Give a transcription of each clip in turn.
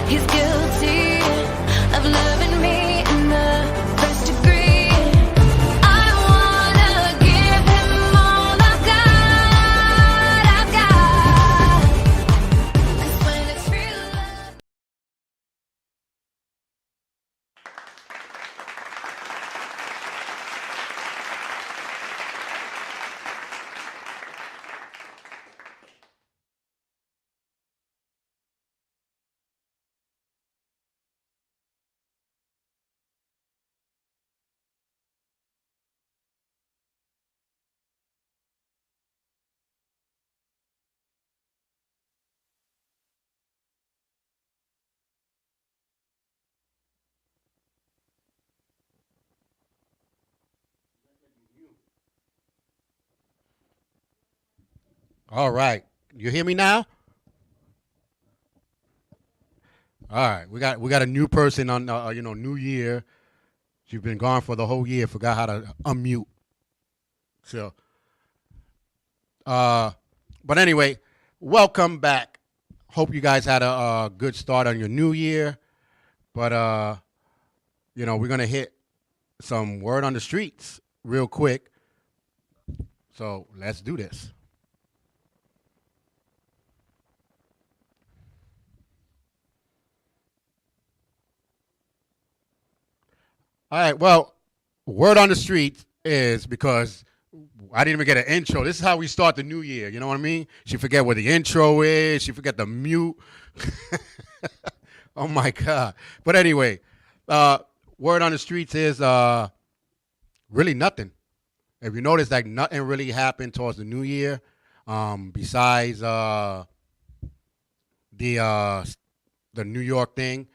He's guilty of loving me in the first degree. I wanna give him all I've got. 'Cause when it's real love. All right. You hear me now? All right. We got a new person on New Year. She's been gone for the whole year. Forgot how to unmute. So but anyway, welcome back. Hope you guys had a good start on your new year. But we're gonna hit some word on the streets real quick. So let's do this. All right. Well, word on the street is because I didn't even get an intro. This is how we start the new year. You know what I mean? She forget what the intro is. She forget the mute. Oh my God. But anyway, word on the streets is really nothing. If you notice, like nothing really happened towards the new year, besides the New York thing.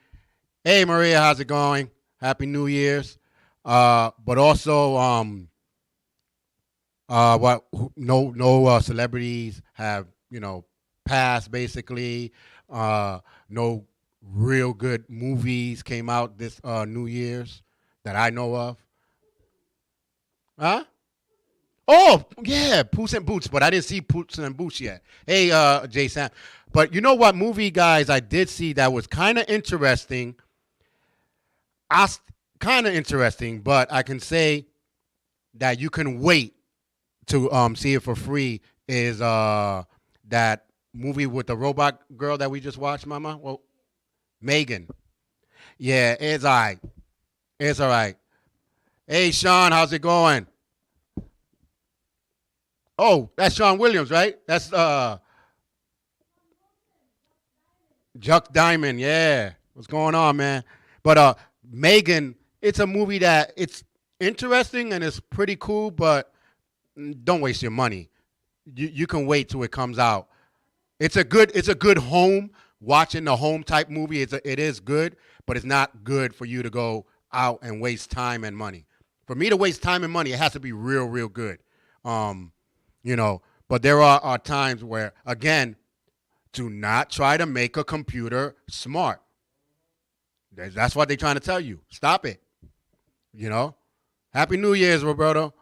Hey Maria, how's it going? Happy New Year's. But also, no celebrities have passed basically. No real good movies came out this New Year's that I know of. Huh? Oh yeah, Puss in Boots, but I didn't see Puss in Boots yet. Hey, Jason. But you know what movie, guys? I did see that was kind of interesting. Kind of interesting, but I can say that you can wait to see it for free. Is that movie with the robot girl that we just watched, Mama? Well, Megan. Yeah, it's all right. It's all right. Hey, Sean, how's it going? Oh, that's Sean Williams, right? That's Chuck Diamond. Yeah, what's going on, man? But Megan, it's a movie that it's interesting and it's pretty cool, but don't waste your money. You can wait till it comes out. It's a good home watching the home type movie. It is good, but it's not good for you to go out and waste time and money. For me to waste time and money, it has to be real, real good. But there are times where, again, do not try to make a computer smart. That's what they're trying to tell you. Stop it. Happy New Year's, Roberto.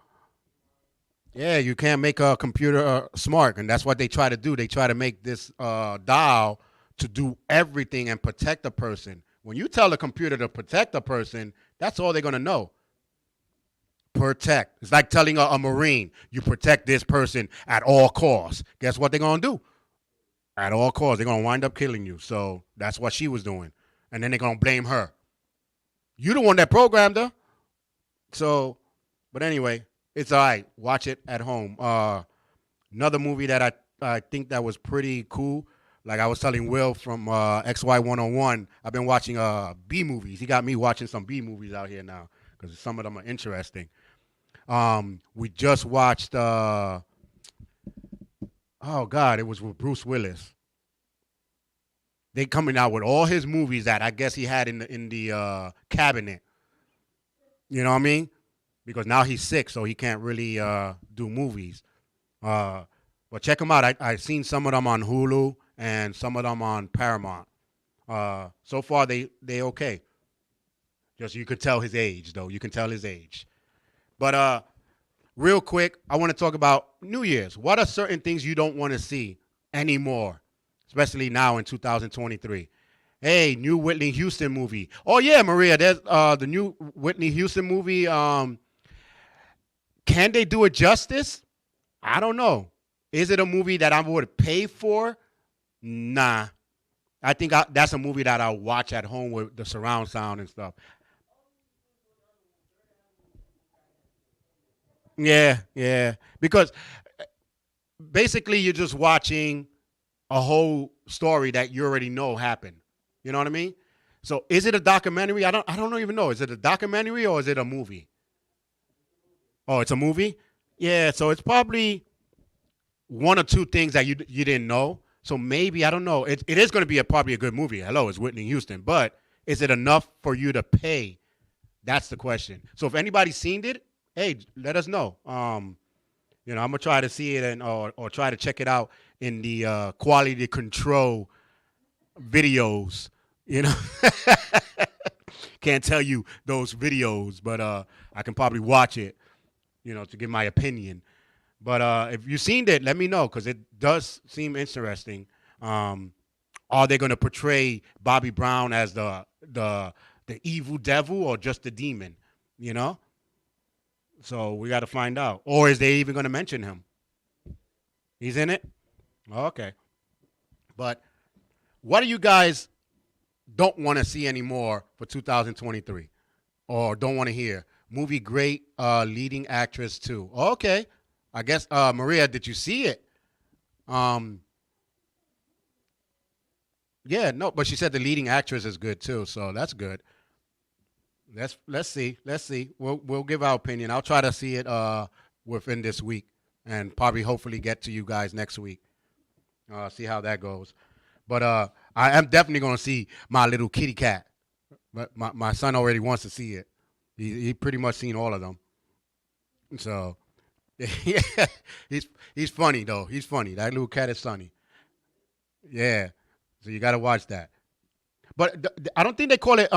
Yeah, you can't make a computer smart, and that's what they try to do. They try to make this dial to do everything and protect a person. When you tell a computer to protect a person, that's all they're going to know. Protect. It's like telling a Marine, you protect this person at all costs. Guess what they're going to do? At all costs, they're going to wind up killing you. So that's what she was doing. And then they're going to blame her. You the one that programmed her. So, but anyway, it's all right. Watch it at home. Another movie that I think that was pretty cool, like I was telling Will from XY101, I've been watching B movies. He got me watching some B movies out here now because some of them are interesting. We just watched, oh God, it was with Bruce Willis. They coming out with all his movies that I guess he had in the cabinet. You know what I mean? Because now he's sick, so he can't really do movies. But check them out. I've seen some of them on Hulu and some of them on Paramount. So far, they okay. Just you could tell his age, though. You can tell his age. But real quick, I want to talk about New Year's. What are certain things you don't want to see anymore, especially now in 2023? Hey, new Whitney Houston movie. Oh yeah, Maria, there's the new Whitney Houston movie. Can they do it justice? I don't know. Is it a movie that I would pay for? Nah. I think that's a movie that I'll watch at home with the surround sound and stuff. Yeah, yeah. Because basically you're just watching a whole story that you already know happened. You know what I mean? So is it a documentary? I don't even know. Is it a documentary or is it a movie? Oh, it's a movie? Yeah, so it's probably one or two things that you didn't know. So maybe I don't know. It is going to be probably a good movie. Hello, it's Whitney Houston, but is it enough for you to pay? That's the question. So if anybody's seen it, hey, let us know. I'm gonna try to see it and or try to check it out in the quality control videos. You know, can't tell you those videos, but I can probably watch it. To give my opinion. But if you've seen it, let me know because it does seem interesting. Um, are they going to portray Bobby Brown as the evil devil or just the demon? You know, so we got to find out. Or is they even going to mention him? He's in it. Okay. But what do you guys don't want to see anymore for 2023, or don't want to hear? Movie great leading actress too. Okay. I guess Maria, did you see it? Um, yeah, no, but she said the leading actress is good too, so that's good. Let's see. Let's see. We'll give our opinion. I'll try to see it within this week and probably hopefully get to you guys next week. See how that goes. But I am definitely gonna see My Little Kitty Cat. But my son already wants to see it. He pretty much seen all of them. So yeah, he's funny though. He's funny. That little cat is funny. Yeah. So you got to watch that. But I don't think they call it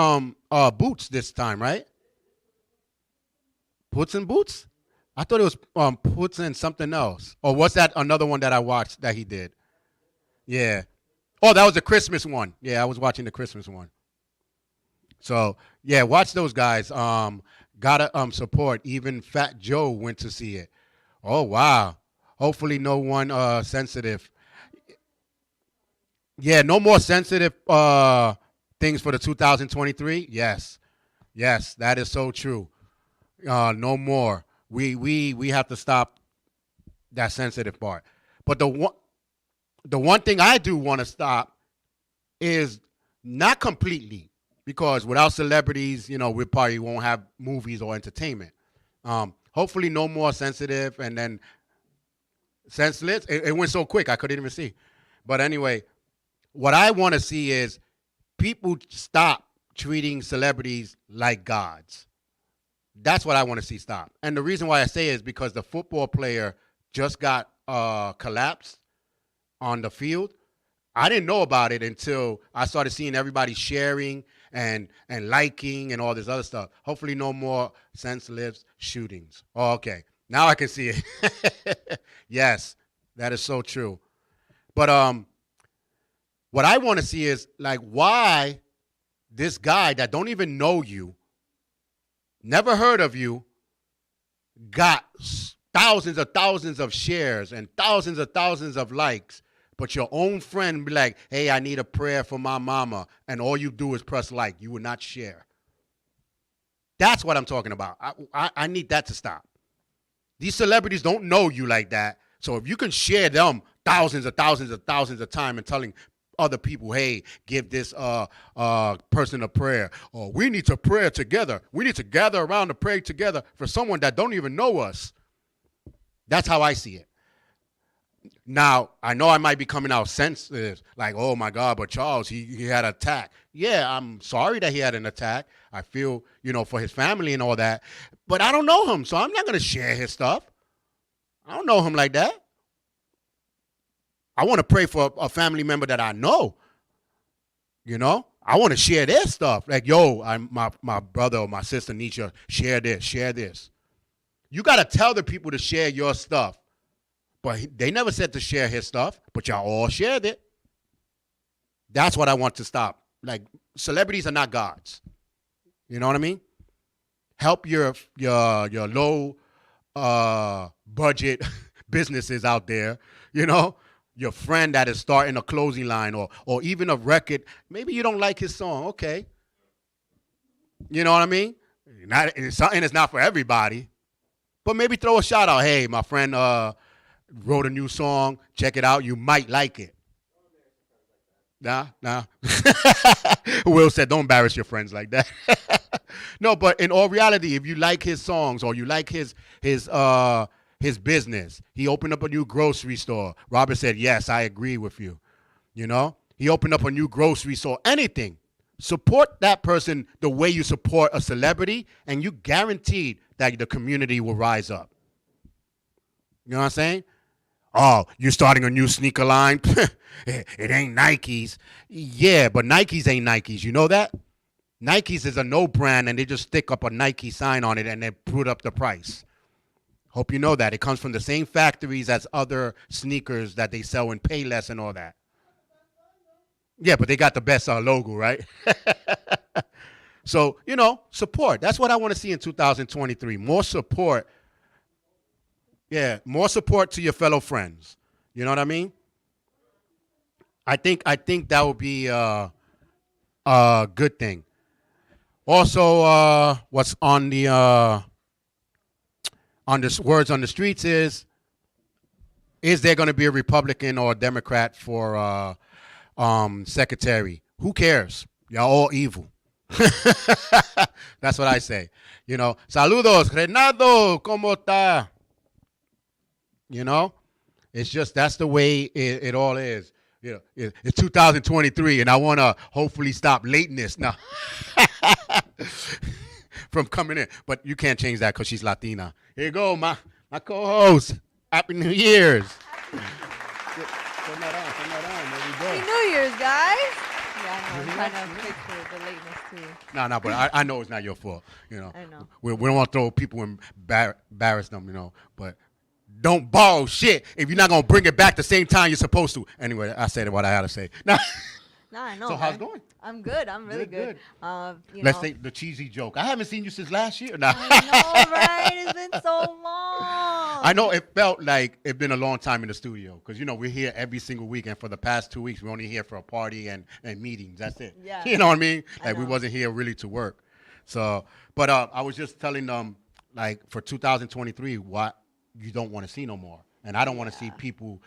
Boots this time, right? Puts and Boots? I thought it was Puts and something else. Or was that another one that I watched that he did? Yeah. Oh, that was the Christmas one. Yeah, I was watching the Christmas one. So yeah, watch those guys. Gotta support. Even Fat Joe went to see it. Oh wow. Hopefully no one sensitive. Yeah, no more sensitive things for the 2023. Yes. Yes, that is so true. No more. We have to stop that sensitive part. But the one thing I do want to stop is not completely because without celebrities, we probably won't have movies or entertainment. Hopefully, no more sensitive and then senseless. It went so quick I couldn't even see. But anyway, what I want to see is people stop treating celebrities like gods. That's what I want to see stop. And the reason why I say is because the football player just got collapsed on the field. I didn't know about it until I started seeing everybody sharing and liking and all this other stuff. Hopefully, no more senseless shootings. Oh, okay, now I can see it. Yes, that is so true. But what I want to see is like why this guy that don't even know you, never heard of you, got thousands of shares and thousands of likes, but your own friend be like, hey, I need a prayer for my mama, and all you do is press like. You will not share. That's what I'm talking about. I need that to stop. These celebrities don't know you like that. So if you can share them thousands of time and telling other people, hey, give this person a prayer, or we need to pray together. We need to gather around to pray together for someone that don't even know us. That's how I see it. Now, I know I might be coming out sensitive, like, oh my God, but Charles, he had an attack. Yeah, I'm sorry that he had an attack. I feel, for his family and all that. But I don't know him, so I'm not going to share his stuff. I don't know him like that. I want to pray for a family member that I know. I want to share their stuff. Like, yo, my brother or my sister needs you. Share this, share this. You got to tell the people to share your stuff. But they never said to share his stuff, but y'all all shared it. That's what I want to stop. like celebrities are not gods. You know what I mean? Help your low budget businesses out there. You know, your friend that is starting a clothing line or even a record. Maybe you don't like his song. Okay, you know what I mean? Not it's something that's not for everybody, but maybe throw a shout out. Hey, my friend wrote a new song. Check it out. You might like it. Nah. Will said, "Don't embarrass your friends like that." No, but in all reality, if you like his songs or you like his business, he opened up a new grocery store. Robert said, "Yes, I agree with you." You know, he opened up a new grocery store. Anything, support that person the way you support a celebrity, and you guaranteed that the community will rise up. You know what I'm saying? Oh, you're starting a new sneaker line? It ain't Nikes. Yeah, but Nikes ain't Nikes. You know that? Nikes is a no brand, and they just stick up a Nike sign on it and they put up the price. Hope you know that. It comes from the same factories as other sneakers that they sell in Payless and all that. Yeah, but they got the best logo, right? So, support. That's what I want to see in 2023. More support. Yeah, more support to your fellow friends. You know what I mean? I think that would be a good thing. Also, what's on the words on the streets is there going to be a Republican or a Democrat for secretary? Who cares? Y'all all evil. That's what I say. Saludos, Renato, ¿cómo está? It's just that's the way it all is. It's 2023, and I want to hopefully stop lateness now from coming in. But you can't change that because she's Latina. Here you go, my co-host. Happy New Year's. Turn that on. There we go. Happy New Year's, guys. Yeah, I know. I'm trying to fix the lateness, too. No, but I know it's not your fault. I know. We don't want to throw people and embarrass them, but don't borrow shit if you're not going to bring it back the same time you're supposed to. Anyway, I said what I had to say. Nah, I know. So how's it going? I'm good. I'm really good. Let's say the cheesy joke. I haven't seen you since last year. Nah. I know, right? It's been so long. I know it felt like it's been a long time in the studio because, we're here every single week. And for the past 2 weeks, we're only here for a party and meetings. That's it. Yeah. You know what I mean? I We know. wasn't here really to work. So, but I was just telling them, for 2023, what you don't want to see no more. And I don't want to see people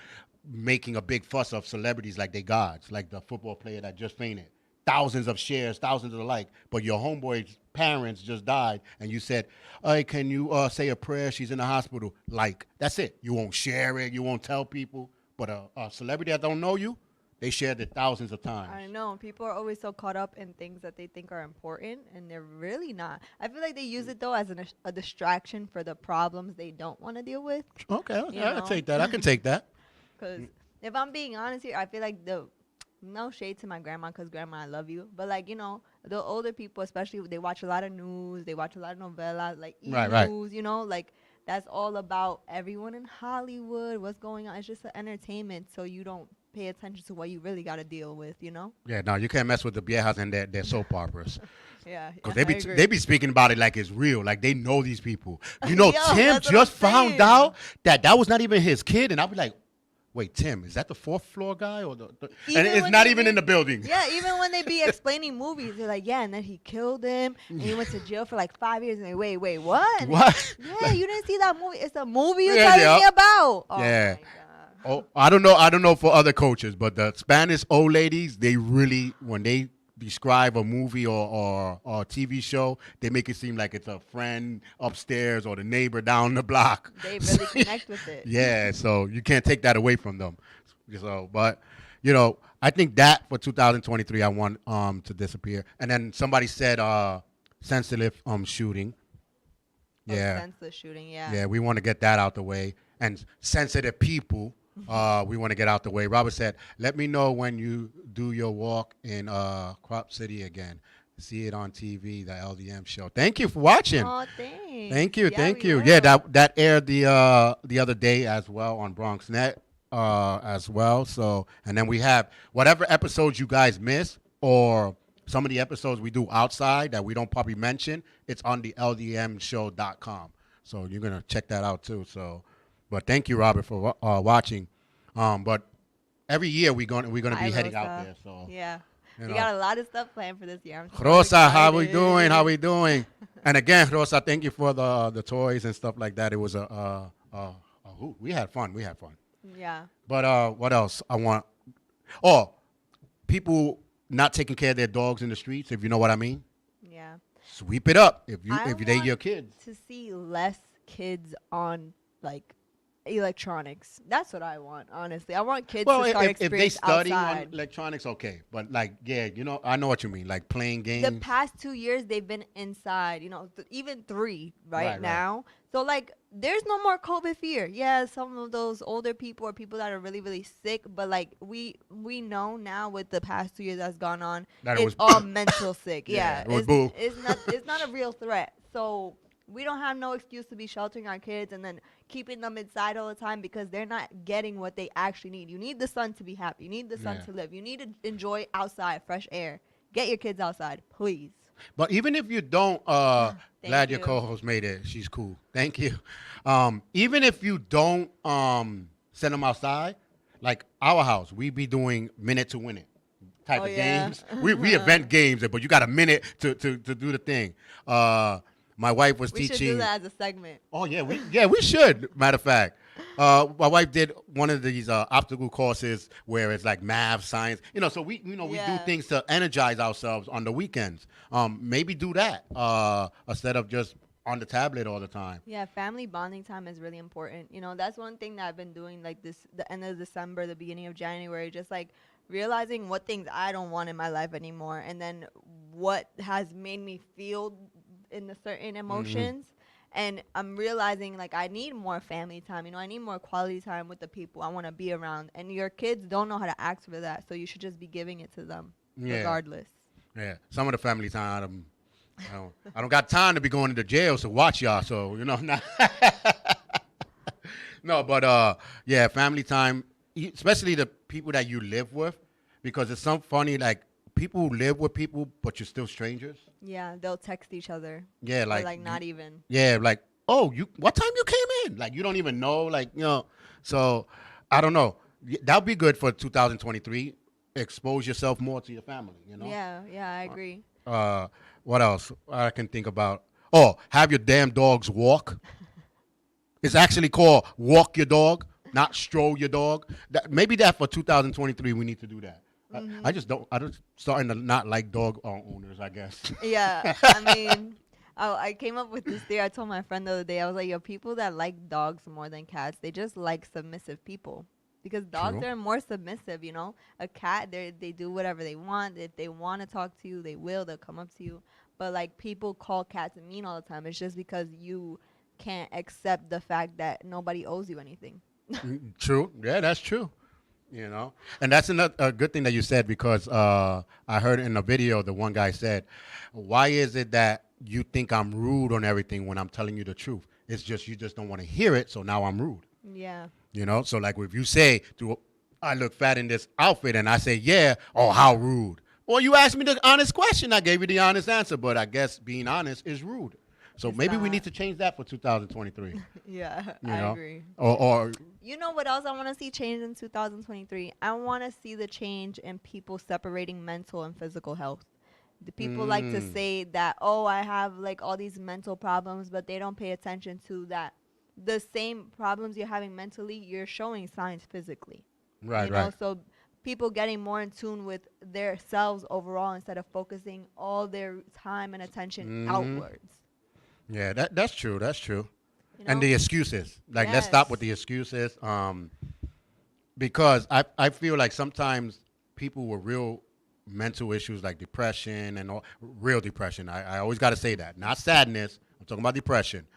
making a big fuss of celebrities like they gods, like the football player that just fainted. Thousands of shares, thousands of like, but your homeboy's parents just died, and you said, "Hey, can you say a prayer? She's in the hospital." Like, that's it. You won't share it. You won't tell people. But a celebrity that don't know you, they shared it thousands of times. I know. People are always so caught up in things that they think are important, and they're really not. I feel like they use it, though, as a distraction for the problems they don't want to deal with. Okay, You I'll know? take that. I can take that. Because if I'm being honest here, I feel like no shade to my grandma, because grandma, I love you. But the older people, especially, they watch a lot of news. They watch a lot of novellas, like Right. news, like that's all about everyone in Hollywood, what's going on. It's just an entertainment, so you don't pay attention to what you really got to deal with, Yeah, no, you can't mess with the viejas and their soap operas. Yeah. Because I they agree. be speaking about it like it's real, like they know these people. Tim that's what just I'm found saying. out that was not even his kid, and I'll be like, wait, Tim, is that the fourth floor guy or and Even it's when not they even be- in the building. Yeah, even when they be explaining movies, they're like, yeah, and then he killed him, and he went to jail for like 5 years. And wait, what? What? Yeah, you didn't see that movie. It's a movie you're Yeah, telling yeah. me about. Oh Yeah. my God. Oh, I don't know for other coaches, but the Spanish old ladies, they really, when they describe a movie or a TV show, they make it seem like it's a friend upstairs or the neighbor down the block. They really connect with it. Yeah, so you can't take that away from them. So, but I think that for 2023, I want to disappear. And then somebody said sensitive shooting. Yeah, Senseless shooting, yeah. yeah, we want to get that out the way. And sensitive people, we want to get out the way. Robert said, "Let me know when you do your walk in Crop City again. See it on TV, the LDM show." Thank you for watching. Oh, thanks. Thank you, Yeah, thank we you. will. Yeah, that aired the other day as well on BronxNet as well. So, and then we have whatever episodes you guys miss or some of the episodes we do outside that we don't probably mention, it's on the LDMshow.com. So you're gonna check that out too. So, but thank you, Robert, for watching. But every year we're gonna be Hi, heading out Rosa. there. So Yeah. you We know. got a lot of stuff planned for this year. I'm so Rosa, how we excited. doing? How we doing? And again, Rosa, thank you for the toys and stuff like that. It was we had fun. We had fun. Yeah. But what else I want? Oh, people not taking care of their dogs in the streets, if you know what I mean. Yeah. Sweep it up if I they want your kids. to see less kids on like electronics. That's what I want, honestly. I want kids Well, to start if they experience study outside. on electronics, okay. But like, yeah, I know what you mean. Like playing games. The past 2 years they've been inside, even 3 Right. now. So like there's no more COVID fear. Yeah, some of those older people or people that are really, really sick, but like we know now with the past 2 years that's gone on, That it it's was all mental sick. Yeah, Yeah. it was boo. It's not a real threat. So we don't have no excuse to be sheltering our kids and then keeping them inside all the time because they're not getting what they actually need. You need the sun to be happy. You need the sun Yeah. to live. You need to enjoy outside, fresh air. Get your kids outside, please. But even if you don't, glad your you. co-host made it. She's cool. Thank you. Even if you don't send them outside, like our house, we be doing minute to win it type Oh, of yeah. games. We event games, but you got a minute to do the thing. My wife was We should teaching. do that as a segment. Oh we should. Matter of fact, my wife did one of these obstacle courses where it's like math, science. So we we do Yeah. things to energize ourselves on the weekends. Maybe do that instead of just on the tablet all the time. Yeah, family bonding time is really important. That's one thing that I've been doing like the end of December, the beginning of January, just like realizing what things I don't want in my life anymore and then what has made me feel in the certain emotions. And I'm realizing like I need more family time. I need more quality time with the people I want to be around. And your kids don't know how to ask for that, so you should just be giving it to them Yeah. regardless. Yeah, some of the family time. I don't got time to be going to jail to watch y'all. So nah. No, but yeah, family time, especially the people that you live with, because it's some funny like people who live with people, but you're still strangers. Yeah, they'll text each other. Yeah, Or like like not even. yeah, like oh, what time you came in? Like you don't even know, like So I don't know. That'll be good for 2023. Expose yourself more to your family. Yeah, I agree. What else I can think about? Oh, have your damn dogs walk. It's actually called walk your dog, not stroll your dog. Maybe that for 2023 we need to do that. I just starting to not like dog owners, I guess. Yeah, I mean, I came up with this theory. I told my friend the other day, I was like, yo, people that like dogs more than cats, they just like submissive people. Because dogs True. are more submissive, A cat, they do whatever they want. If they want to talk to you, they will. They'll come up to you. But, like, people call cats mean all the time. It's just because you can't accept the fact that nobody owes you anything. True. Yeah, that's true. And that's a good thing that you said because I heard in a video the one guy said, why is it that you think I'm rude on everything when I'm telling you the truth? It's just you just don't want to hear it, so now I'm rude. Yeah. So like if you say, I look fat in this outfit, and I say, yeah, oh, how rude. Well, you asked me the honest question. I gave you the honest answer, but I guess being honest is rude. So It's maybe we not. need to change that for 2023. Yeah, You I know? agree. Or You know what else I want to see change in 2023? I want to see the change in people separating mental and physical health. The people like to say that, oh, I have like all these mental problems, but they don't pay attention to that. The same problems you're having mentally, you're showing signs physically. right, you know? right. So people getting more in tune with their selves overall instead of focusing all their time and attention outwards. Yeah, that's true. That's true. You And know? the excuses. Like, let's stop with the excuses. Because I feel like sometimes people with real mental issues like depression and real depression. I always got to say that. Not sadness. I'm talking about depression.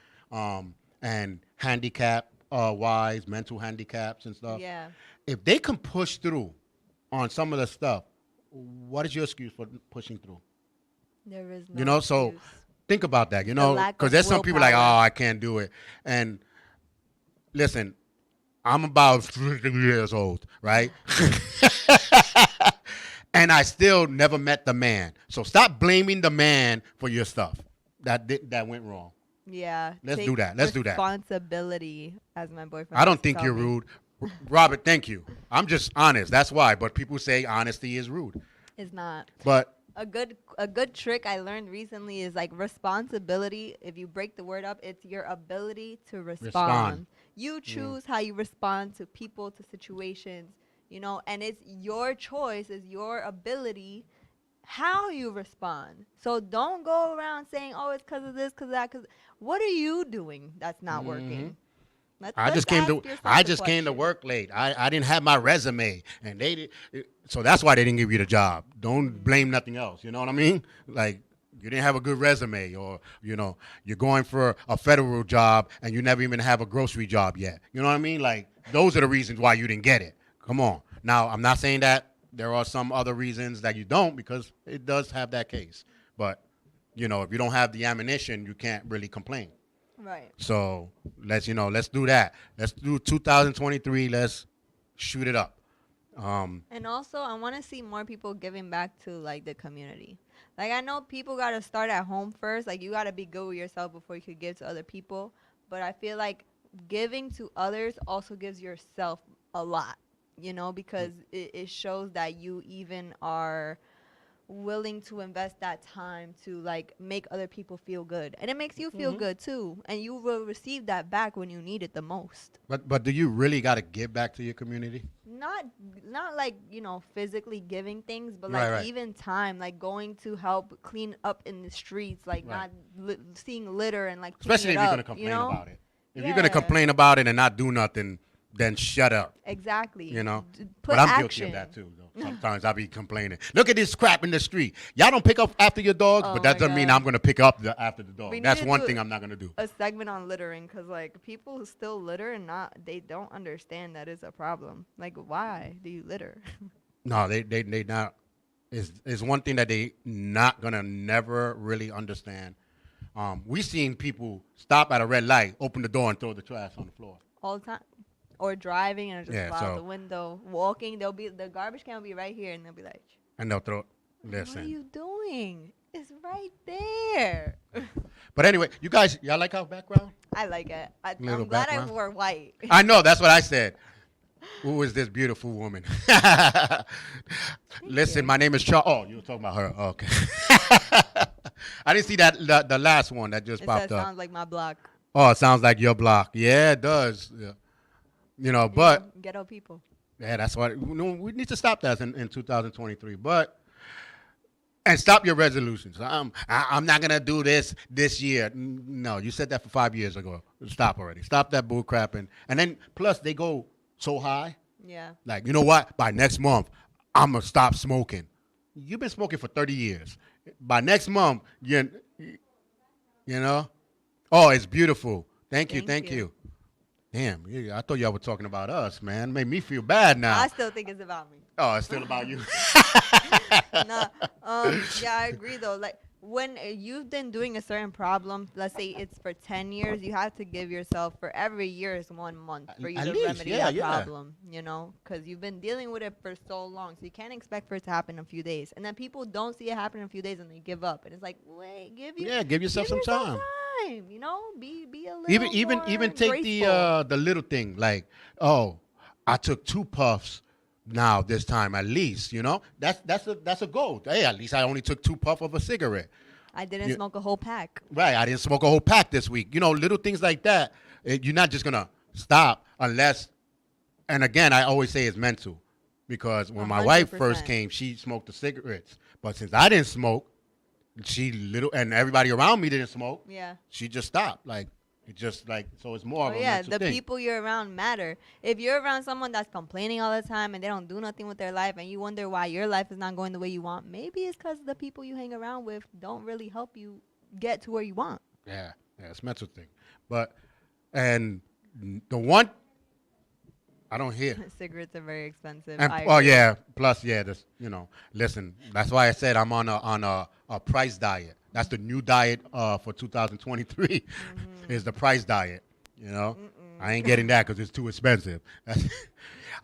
And handicap wise, mental handicaps and stuff. Yeah. If they can push through on some of the stuff, what is your excuse for pushing through? There is no So excuse. think about that, lack because of there's some people like, willpower. oh, I can't do it. And listen, I'm about 3 years old, right? and I still never met the man. So stop blaming the man for your stuff that went wrong. Yeah. Let's take do that. Let's do that. Responsibility, as my boyfriend. I don't likes to think tell you're me. rude. Robert, thank you. I'm just honest. That's why. But people say honesty is rude. It's not. But A good trick I learned recently is like responsibility. If you break the word up, it's your ability to respond. You choose how you respond to people, to situations, and it's your choice, it's your ability how you respond. So don't go around saying, "Oh, it's because of this, because of that." Because what are you doing that's not working? I just came to work late. I didn't have my resume, and they did, so that's why they didn't give you the job. Don't blame nothing else. You know what I mean? Like you didn't have a good resume, or you're going for a federal job and you never even have a grocery job yet. You know what I mean? Like those are the reasons why you didn't get it. Come on. Now I'm not saying that there are some other reasons that you don't, because it does have that case. But if you don't have the ammunition, you can't really complain. Right. So let's do that. Let's do 2023. Let's shoot it up. And also, I want to see more people giving back to like the community. Like I know people got to start at home first. Like you got to be good with yourself before you could give to other people. But I feel like giving to others also gives yourself a lot, because it shows that you even are willing to invest that time to like make other people feel good, and it makes you feel good too, and you will receive that back when you need it the most. But do you really got to give back to your community? Not like physically giving things, but Right, like right. even time, like going to help clean up in the streets, like Right. not seeing litter and like Especially if cleaning you're it gonna up, complain about it. If you're Yeah. gonna complain about it and not do nothing, then shut up. Exactly. Put Put but I'm action. guilty of that too. Though. Sometimes I be complaining. Look at this crap in the street. Y'all don't pick up after your dogs, Oh but that my doesn't mean God. I'm gonna pick up after the dog. We That's need to one do thing I'm not gonna do. A segment on littering, because like people who still litter and they don't understand that it's a problem. Like, why do you litter? No, they not. Is one thing that they not gonna never really understand. We seen people stop at a red light, open the door, and throw the trash on the floor. All the time, or driving and just Yeah, fly out so- the window, walking. The garbage can will be right here, and they'll be like, And they'll throw. "What are Listen. you doing? It's right there." But anyway, y'all like our background? I like it. Little I'm glad background. I wore white. I know, that's what I said. Who is this beautiful woman? Listen, my name is Charles. Oh, you were talking about her. Okay. I didn't see that the last one that just It popped says, up. sounds like my block. Oh, it sounds like your block. Yeah, it does. Yeah. But Ghetto people. yeah, that's why we need to stop that in 2023. And stop your resolutions. I'm not gonna do this year. No, you said that for 5 years ago. Stop already. Stop that bull crapping. And then plus they go so high. Yeah. Like, you know what? By next month, I'm going to stop smoking. You've been smoking for 30 years. By next month, you know? Oh, it's beautiful. Thank you. Thank you. Damn, I thought y'all were talking about us, man. Made me feel bad now. I still think it's about me. Oh, it's still about you. Nah, yeah, I agree though. Like when you've been doing a certain problem, let's say it's for 10 years, you have to give yourself for every year is 1 month for you At to least, remedy yeah, that yeah. problem, because you've been dealing with it for so long. So you can't expect for it to happen in a few days. And then people don't see it happen in a few days and they give up. And it's like, wait, give yourself some time. Be a little Even more take graceful. the little thing, like, oh, I took 2 puffs now this time at least, that's a goal. Hey, at least I only took 2 puffs of a cigarette. I didn't smoke a whole pack. Right, I didn't smoke a whole pack this week. Little things like that. You're not just gonna stop unless. And again, I always say it's mental, because when my wife first 100%. came, she smoked the cigarettes. But since I didn't smoke, and everybody around me didn't smoke. Yeah. She just stopped. Like it just like so. It's more Oh of a yeah, mental the thing. people you're around matter. If you're around someone that's complaining all the time and they don't do nothing with their life, and you wonder why your life is not going the way you want, maybe it's because the people you hang around with don't really help you get to where you want. Yeah, it's a mental thing. And the one I don't hear. Cigarettes are very expensive. And I oh agree. yeah, plus this, listen. That's why I said I'm on a price diet. That's the new diet for 2023 is the price diet. I ain't getting that because it's too expensive.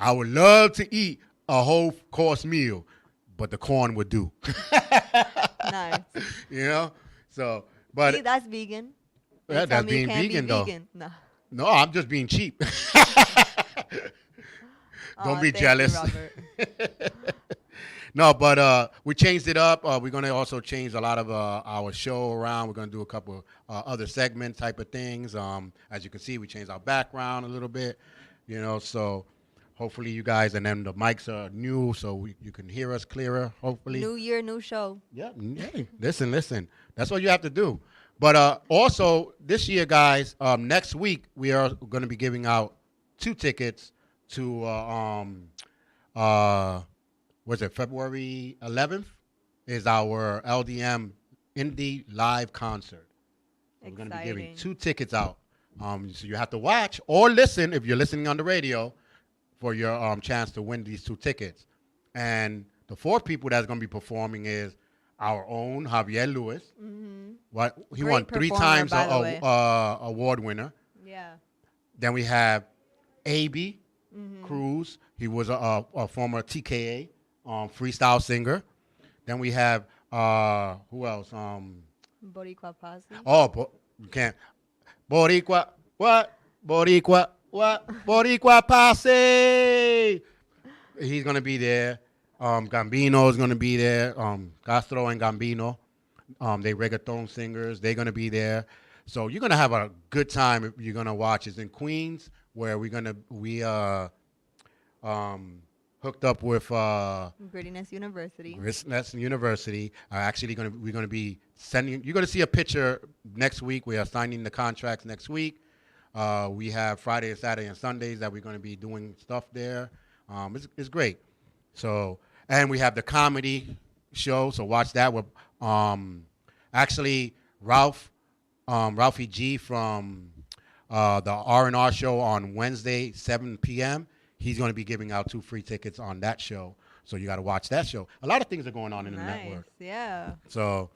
I would love to eat a whole course meal. but the corn would do. Nice. You know, so but See, that's vegan. They yeah, tell that's me you being can't vegan be though. vegan. No. No, I'm just being cheap. Don't be Thank you, jealous. Robert. No, but we changed it up. We're going to also change a lot of our show around. We're going to do a couple other segment type of things. As you can see, we changed our background a little bit, you know, so hopefully you guys, and then the mics are new, so you can hear us clearer, hopefully. New year, new show. Yeah, hey, listen. That's what you have to do. But also, this year, guys, next week, we are going to be giving out 2 tickets to, what's it, February 11th is our LDM Indie Live Concert. We're going to be giving Exciting. 2 tickets out. So you have to watch or listen, if you're listening on the radio, for your chance to win these 2 tickets. And the 4th people that's going to be performing is our own Javier Lewis. Mm-hmm. What he Great won 3 performer, times by the way. award winner. Yeah. Then we have AB Mm-hmm. Cruz. He was a former TKA freestyle singer. Then we have who else? Boricua Posse. You can't. Boricua what? Boricua what? Boricua Posse. He's gonna be there. Gambino is gonna be there. Castro and Gambino. They reggaeton singers. They're gonna be there. So you're gonna have a good time if you're gonna watch. It's in Queens, where we hooked up with Grittiness University. Grittiness University. We're gonna be sending. You're gonna see a picture next week. We are signing the contracts next week. We have Friday, Saturday, and Sundays that we're gonna be doing stuff there. It's great. So, and we have the comedy show. So watch that with actually Ralphie G from the R&R show on Wednesday, 7 p.m. He's going to be giving out 2 free tickets on that show. So you got to watch that show. A lot of things are going on in the network. Yeah. So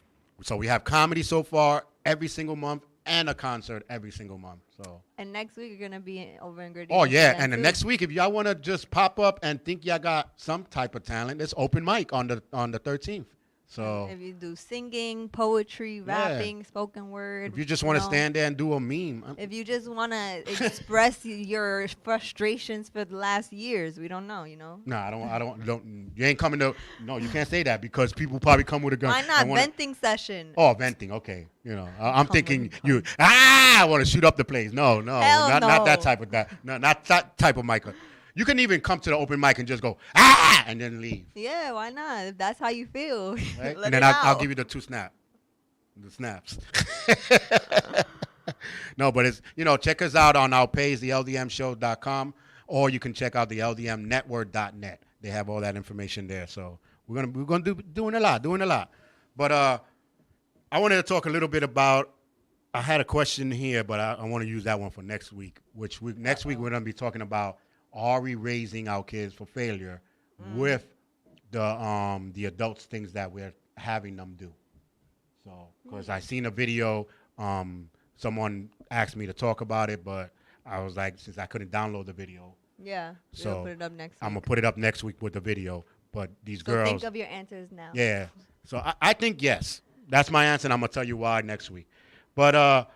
we have comedy so far every single month and a concert every single month. So. And next week you're gonna be over in Gritty. Oh yeah, and the next week, if y'all want to just pop up and think y'all got some type of talent, it's open mic on the 13th. So if you do singing, poetry, rapping, spoken word. if you just want to stand there and do a meme, If you just want to express your frustrations for the last years, we don't know, you know. no, I don't. You ain't coming to. No, you can't say that because people probably come with a gun. Why not and wanna- venting session? Oh, venting. Okay, you know, I'm thinking you. I want to shoot up the place. No, Hell not that no. type of that. No, not that type of mic. You can even come to the open mic and just go and then leave. Yeah, why not? If that's how you feel, Right? let And then it I'll out. give you the snaps. No, but it's, check us out on our page, the LDMshow.com, or you can check out the LDMnetwork.net. They have all that information there. So we're gonna doing a lot. But I wanted to talk a little bit about. I had a question here, but I want to use that one for next week. Next week we're gonna be talking about, are we raising our kids for failure with the adults things that we're having them do? So, because I seen a video, someone asked me to talk about it, but I was like, since I couldn't download the video, Yeah, so we'll put it up next week. I'm gonna put it up next week with the video. But these So girls, think of your answers now. yeah. So I think yes, that's my answer, and I'm gonna tell you why next week. But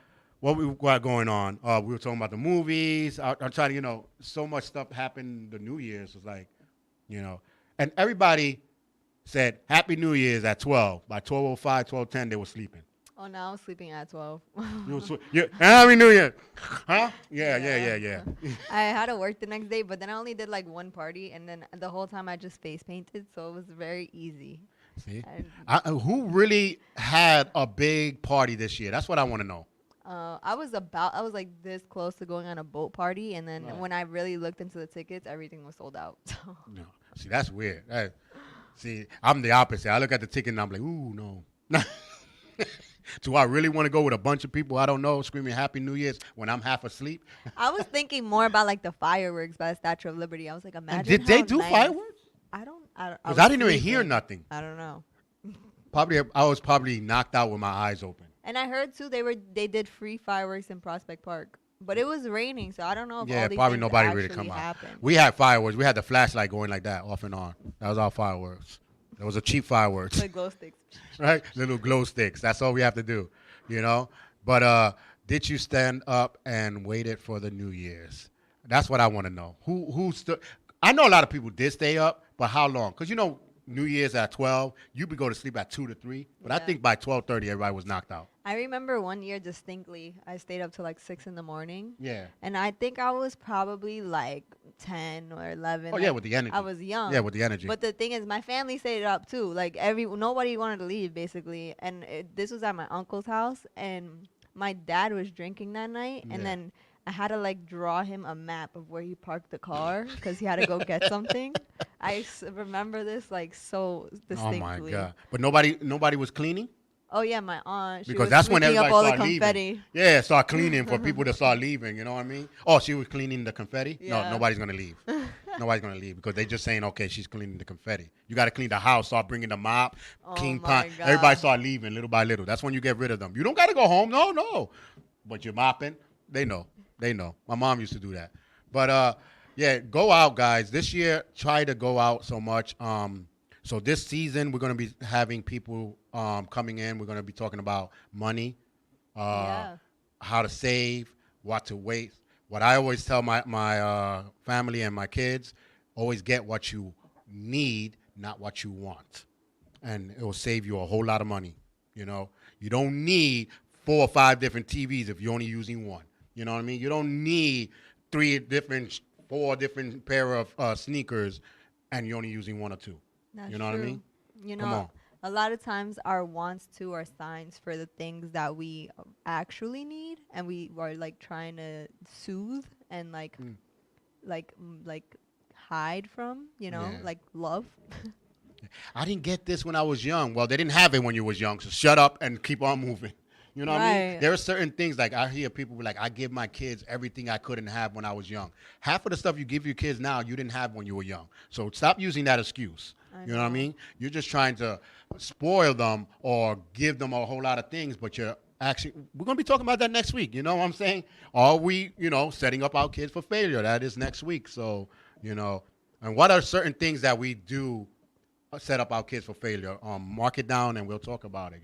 what we got going on? We were talking about the movies. I'm trying to, so much stuff happened. The New Year's was like, and everybody said Happy New Year's at 12. By 12:05, 12:10, they were sleeping. Oh, now I'm sleeping at 12. Happy New Year, huh? Yeah. I had to work the next day, but then I only did like one party, and then the whole time I just face painted, so it was very easy. See, And, who really had a big party this year? That's what I want to know. I was like this close to going on a boat party, and then Right. when I really looked into the tickets, everything was sold out. So. No, see, that's weird. See, I'm the opposite. I look at the ticket and I'm like, ooh, no. Do I really want to go with a bunch of people I don't know screaming Happy New Year's when I'm half asleep? I was thinking more about like the fireworks by the Statue of Liberty. I was like, imagine. Did they how do nice- fireworks? I don't. Because was I didn't even sleeping. hear nothing. I don't know. I was probably knocked out with my eyes open. And I heard too they did free fireworks in Prospect Park, but it was raining, so I don't know if Yeah, all these probably things nobody really actually come out. happened. We had fireworks. We had the flashlight going like that, off and on. That was our fireworks. Those are cheap fireworks. Like glow sticks. Right? Little glow sticks. That's all we have to do, you know? But did you stand up and waited for the New Year's? That's what I want to know. Who stood? I know a lot of people did stay up, but how long? Because you know, New Year's at 12, you would go to sleep at 2 to 3. But I Yeah. think by 12:30, everybody was knocked out. I remember one year distinctly. I stayed up till like 6 in the morning, Yeah. and I think I was probably like 10 or 11. Oh yeah, like, with the energy. I was young. Yeah, with the energy. But the thing is, my family stayed up too. Like nobody wanted to leave basically, and this was at my uncle's house, and my dad was drinking that night, and Yeah. then I had to like draw him a map of where he parked the car because he had to go get something. Remember this like so Oh distinctly. my God! But nobody was cleaning Oh yeah, my aunt. She because was that's when sweeping everybody up all the started confetti. leaving. Yeah, start cleaning for people to start leaving. You know what I mean? Oh, she was cleaning the confetti. No, Yeah. nobody's gonna leave. Nobody's gonna leave because they're just saying, okay, she's cleaning the confetti. You got to clean the house. Start bringing the mop, Oh clean my pot. God. Everybody start leaving little by little. That's when you get rid of them. You don't got to go home. No. But you're mopping. They know. My mom used to do that. But yeah, go out, guys. This year, try to go out so much. So this season, we're going to be having people coming in. We're going to be talking about money, Yeah. how to save, what to waste. What I always tell my family and my kids, always get what you need, not what you want. And it will save you a whole lot of money. You know, you don't need 4 or 5 different TVs if you're only using one. You know what I mean? You don't need 4 different pair of sneakers and you're only using 1 or 2. That's You know what I true. mean? You Come know, on. a lot of times our wants to are signs for the things that we actually need, and we are like trying to soothe and like, Mm. like hide from. You know, Yeah. like love. I didn't get this when I was young. Well, they didn't have it when you was young, so shut up and keep on moving. You know what I mean? Right. There are certain things, like I hear people be like, I give my kids everything I couldn't have when I was young. Half of the stuff you give your kids now, you didn't have when you were young. So stop using that excuse. I You know what I know. mean? You're just trying to spoil them or give them a whole lot of things, but you're actually, we're going to be talking about that next week. You know what I'm saying? Are we, setting up our kids for failure? That is next week. So, and what are certain things that we do set up our kids for failure? Mark it down and we'll talk about it,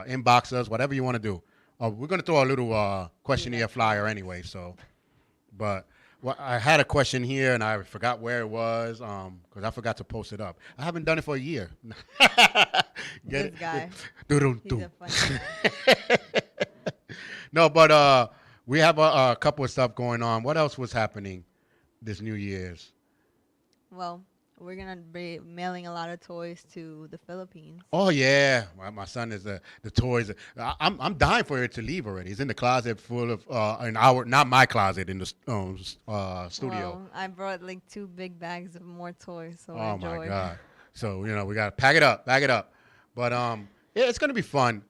inbox us, whatever you want to do. We're going to throw a little questionnaire flyer anyway. So, but I had a question here and I forgot where it was because I forgot to post it up. I haven't done it for a year. Get This it? guy. Doo-doo, He's doo. a funny guy. No, but we have a couple of stuff going on. What else was happening this New Year's? Well, we're gonna be mailing a lot of toys to the Philippines. Oh yeah, my son is the toys. I'm dying for it to leave already. It's in the closet full of not my closet in the studio. Well, I brought like 2 big bags of more toys, so Oh enjoy. my God! So we got to pack it up. But yeah, it's gonna be fun.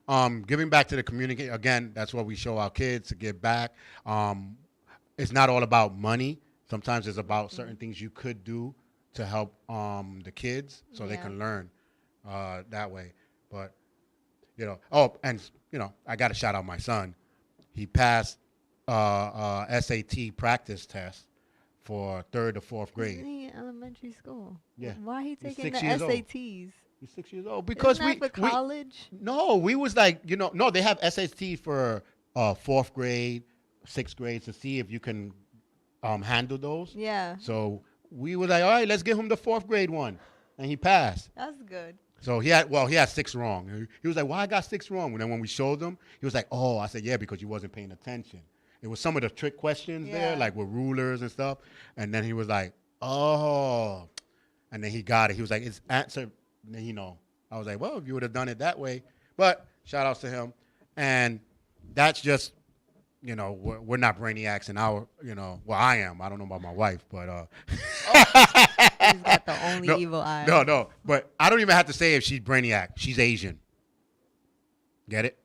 Giving back to the community again. That's what we show our kids to give back. It's not all about money. Sometimes it's about certain things you could do to help the kids so they Yeah. can learn that way. But I got to shout out my son. He passed SAT practice test for 3rd or 4th grade. Isn't he in elementary school? Yeah. Why he He's taking 6 the years old. SATs? He's 6 years old because Isn't that for college? we was like, no, they have SAT for 4th grade, 6th grade to see if you can handle those. Yeah, So we were like, all right, let's give him the 4th grade one, and he passed. that's good. So he had 6 wrong. He was like, why I got 6 wrong? And then when we showed him, he was like, oh, I said, yeah, because you wasn't paying attention. It was some of the trick questions there, Yeah. like with rulers and stuff. And then he was like, oh. And then he got it. He was like, it's answer. And then, I was like, well, if you would have done it that way. But shout outs to him. And that's just, we're not brainiacs in our, well, I am. I don't know about my wife, but. He's got the only No, evil eye. No. But I don't even have to say if she's brainiac. She's Asian. Get it?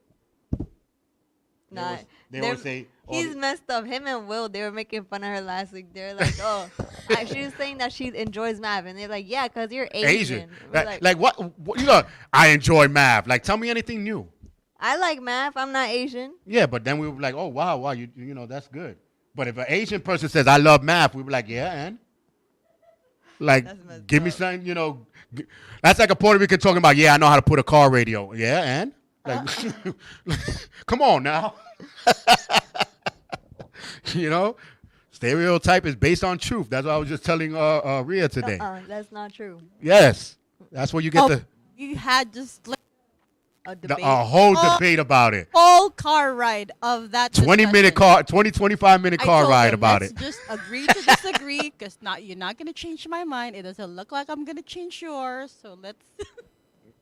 Nah, They always say, oh, he's messed up. Him and Will, they were making fun of her last week. They're like, oh, she was saying that she enjoys math, and they're like, yeah, because you're Asian. We're Like what? I enjoy math. Like, tell me anything new. I like math. I'm not Asian. Yeah, but then we were like, oh, wow, that's good. But if an Asian person says, I love math, we were like, yeah, and? Like, That's messed give me up. something, that's like a Puerto Rican talking about, yeah, I know how to put a car radio. Yeah, and? Like, come on now. you know? Stereotype is based on truth. That's what I was just telling Rhea today. That's not true. Yes. That's where you get Oh, you had just like A the debate. whole Oh. debate about it. whole car ride of that 20-minute discussion. 25-minute I car told ride them, about let's it. just agree to disagree because you're not gonna change my mind. It doesn't look like I'm gonna change yours. So let's.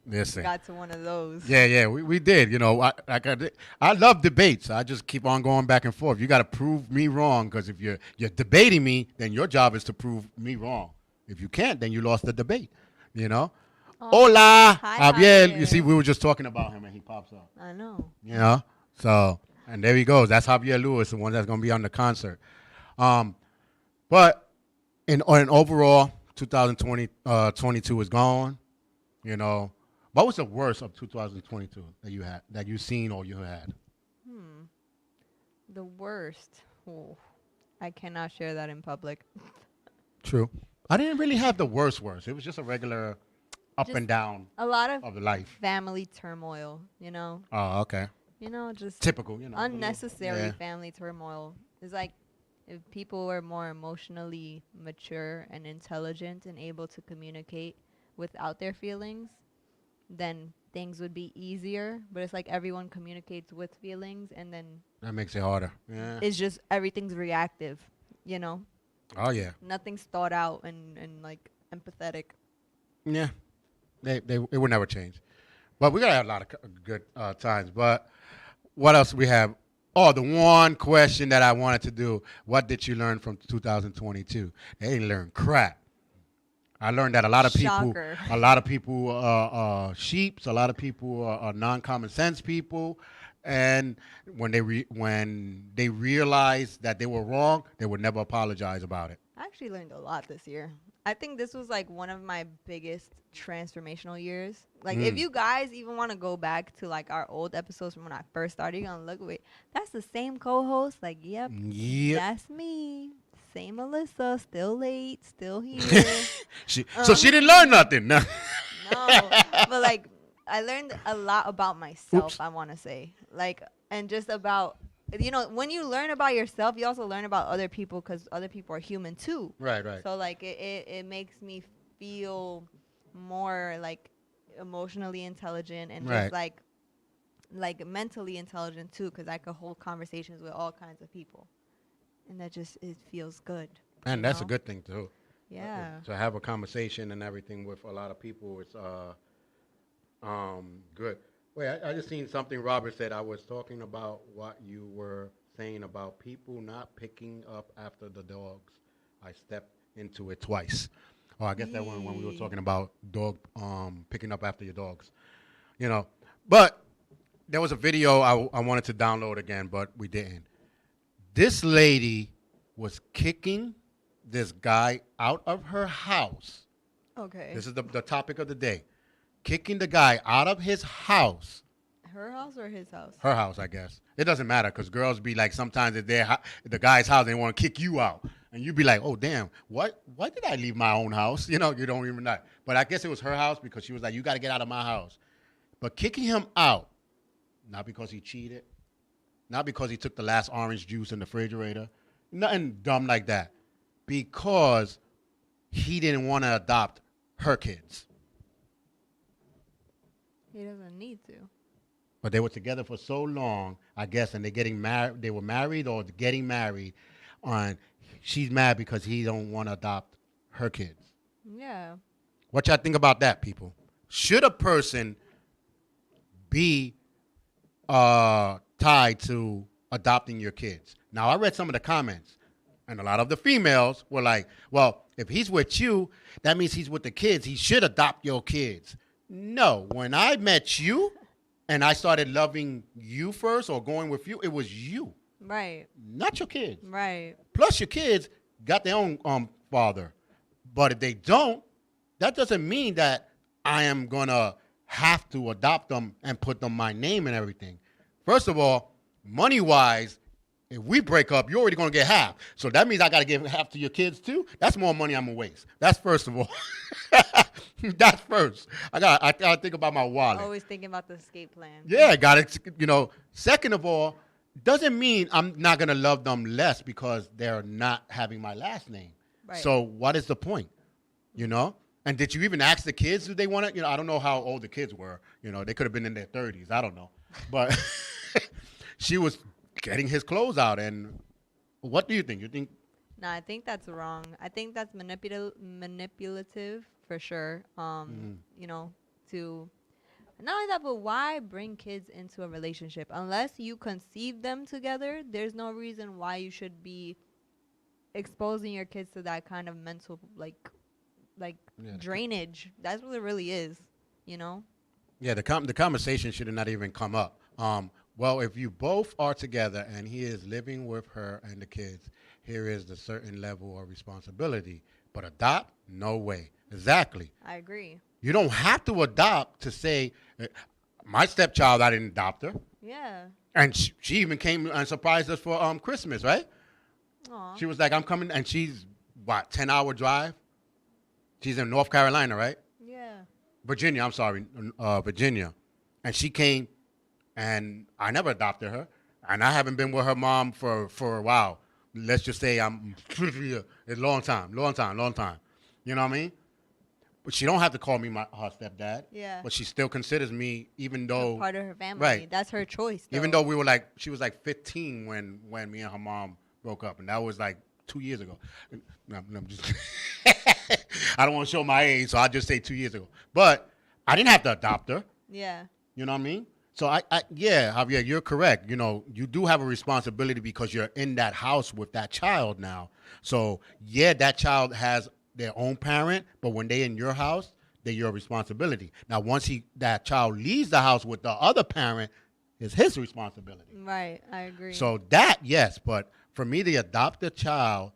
Listen. Got to one of those. Yeah, we did. I love debates. I just keep on going back and forth. You got to prove me wrong because if you're debating me, then your job is to prove me wrong. If you can't, then you lost the debate. Hola, Hi, Javier. Javier. You see, we were just talking about him and he pops up. I know. So and there he goes. That's Javier Lewis, the one that's going to be on the concert. But in overall, 2022 is gone. What was the worst of 2022 that you seen or you had? The worst. Ooh, I cannot share that in public. True. I didn't really have the worst. It was just a regular up Just and down A lot of of life. family turmoil, Oh, okay. just Typical, unnecessary Yeah. family turmoil. It's like if people were more emotionally mature and intelligent and able to communicate without their feelings, then things would be easier. But it's like everyone communicates with feelings, and then That makes it harder. Yeah. it's just everything's reactive, Oh, yeah. nothing's thought out and like empathetic. Yeah. It would never change. But we got to have a lot of good times. But what else we have? Oh, the one question that I wanted to do, what did you learn from 2022? They didn't learn crap. I learned that a lot of Shocker. people are sheeps. A lot of people are non-common sense people. And when they realize that they were wrong, they would never apologize about it. I actually learned a lot this year. I think this was like one of my biggest transformational years. Like if you guys even want to go back to like our old episodes from when I first started, you're gonna look wait, that's the same co-host. Like, yep, that's me. Same Alyssa, still late, still here. So she didn't learn nothing. No. No, but like I learned a lot about myself. Oops. I want to say, like, and just about when you learn about yourself, you also learn about other people because other people are human too. Right. So like it makes me feel more like emotionally intelligent and Right. just like mentally intelligent too, because I could hold conversations with all kinds of people, and that just it feels good. And that's a good thing too. Yeah. To have a conversation and everything with a lot of people is good. Wait, I just seen something Robert said. I was talking about what you were saying about people not picking up after the dogs. I stepped into it twice. Oh, I guess that one when we were talking about dog picking up after your dogs. But there was a video I wanted to download again, but we didn't. This lady was kicking this guy out of her house. Okay. This is the topic of the day. Kicking the guy out of his house. Her house or his house? Her house, I guess. It doesn't matter because girls be like, sometimes at the guy's house, they want to kick you out. And you be like, oh, damn, why did I leave my own house? You don't even know. But I guess it was her house because she was like, you got to get out of my house. But kicking him out, not because he cheated, not because he took the last orange juice in the refrigerator, nothing dumb like that, because he didn't want to adopt her kids. He doesn't need to. But they were together for so long, I guess, and they were married or getting married, and she's mad because he don't want to adopt her kids. Yeah. What y'all think about that, people? Should a person be tied to adopting your kids? Now, I read some of the comments, and a lot of the females were like, well, if he's with you, that means he's with the kids. He should adopt your kids. No, when I met you and I started loving you first or going with you, it was you, Right. not your kids. Right. Plus, your kids got their own father. But if they don't, that doesn't mean that I am going to have to adopt them and put them my name and everything. First of all, money-wise, If we break up, you're already gonna get half. So that means I gotta give half to your kids too. That's more money I'm gonna waste. That's first of all. That's first. I gotta think about my wallet. Always thinking about the escape plan. Yeah, got it. Second of all, doesn't mean I'm not gonna love them less because they're not having my last name. Right. So what is the point? And did you even ask the kids do they want it? I don't know how old the kids were. They could have been in their 30s. I don't know. But she was getting his clothes out. And what do you think? You think? No, I think that's wrong. I think that's manipulative for sure. To not only that, but why bring kids into a relationship unless you conceive them together? There's no reason why you should be exposing your kids to that kind of mental drainage. That's what it really is. Yeah, the conversation should have not even come up. Well, if you both are together and he is living with her and the kids, here is the certain level of responsibility. But adopt? No way. Exactly. I agree. You don't have to adopt to say, my stepchild, I didn't adopt her. Yeah. And she even came and surprised us for Christmas, right? Aww. She was like, I'm coming. And she's, 10-hour drive? She's in North Carolina, right? Yeah. Virginia, I'm sorry. Virginia. And she came, and I never adopted her. And I haven't been with her mom for a while. Let's just say I'm a long time. You know what I mean? But she don't have to call me her stepdad. Yeah. But she still considers me, even though part of her family. Right. That's her choice. Though. Even though she was like 15 when me and her mom broke up, and that was like 2 years ago. No, I'm just. I don't want to show my age, so I'll just say 2 years ago. But I didn't have to adopt her. Yeah. You know what I mean? So yeah, Javier, you're correct. You do have a responsibility because you're in that house with that child now. So yeah, that child has their own parent, but when they're in your house, they're your responsibility. Now, once that child leaves the house with the other parent, it's his responsibility. Right, I agree. So that, yes, but for me to adopt a child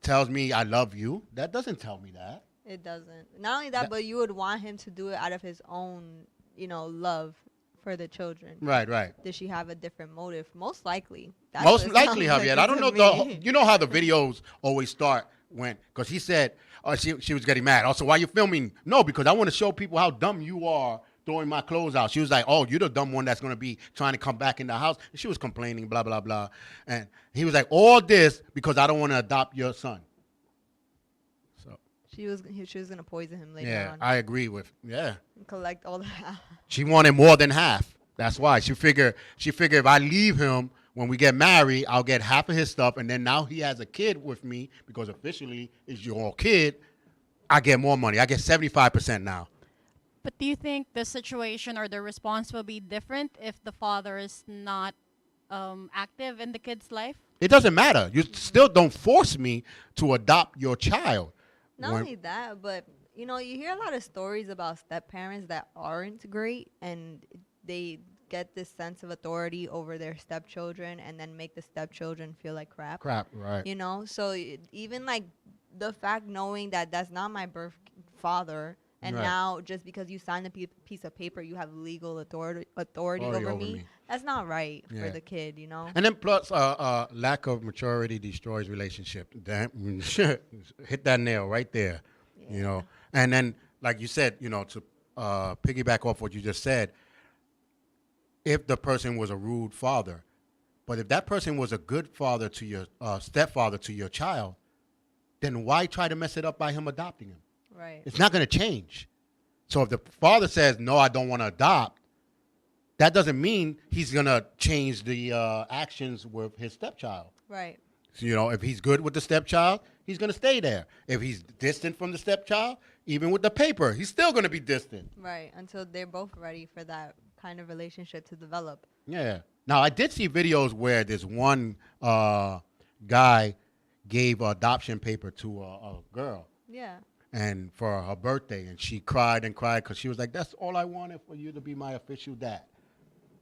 tells me I love you. That doesn't tell me that. It doesn't. Not only that, but you would want him to do it out of his own, love for the children. Right. Does she have a different motive? Most likely. Most likely, Javier. Like I don't know. You know how the videos always start because he said she was getting mad. Also, why you filming? No, because I want to show people how dumb you are throwing my clothes out. She was like, oh, you're the dumb one that's going to be trying to come back in the house. And she was complaining, blah, blah, blah. And he was like, all this because I don't want to adopt your son. So she was going to poison him later yeah, on. I agree with, And collect all that. She wanted more than half. That's why. She figured if I leave him, when we get married, I'll get half of his stuff. And then now he has a kid with me because officially it's your kid. I get more money. I get 75% now. But do you think the situation or the response will be different if the father is not active in the kid's life? It doesn't matter. You still don't force me to adopt your child. Not only that, but you hear a lot of stories about step-parents that aren't great, and they get this sense of authority over their stepchildren and then make the stepchildren feel like crap. Right. So even like the fact knowing that that's not my birth father, and Right. now just because you signed a piece of paper, you have legal authority over me. That's not right for the kid, And then plus, lack of maturity destroys relationship. Hit that nail right there. Yeah. And then, like you said, to piggyback off what you just said, if the person was a rude father, but if that person was a good father to your stepfather to your child, then why try to mess it up by him adopting him? Right. It's not going to change. So if the father says, no, I don't want to adopt, that doesn't mean he's going to change the actions with his stepchild. Right. So, if he's good with the stepchild, he's going to stay there. If he's distant from the stepchild, even with the paper, he's still going to be distant. Right. Until they're both ready for that kind of relationship to develop. Yeah. Now, I did see videos where this one guy gave adoption paper to a girl. Yeah. And for her birthday, and she cried and cried because she was like, that's all I wanted, for you to be my official dad.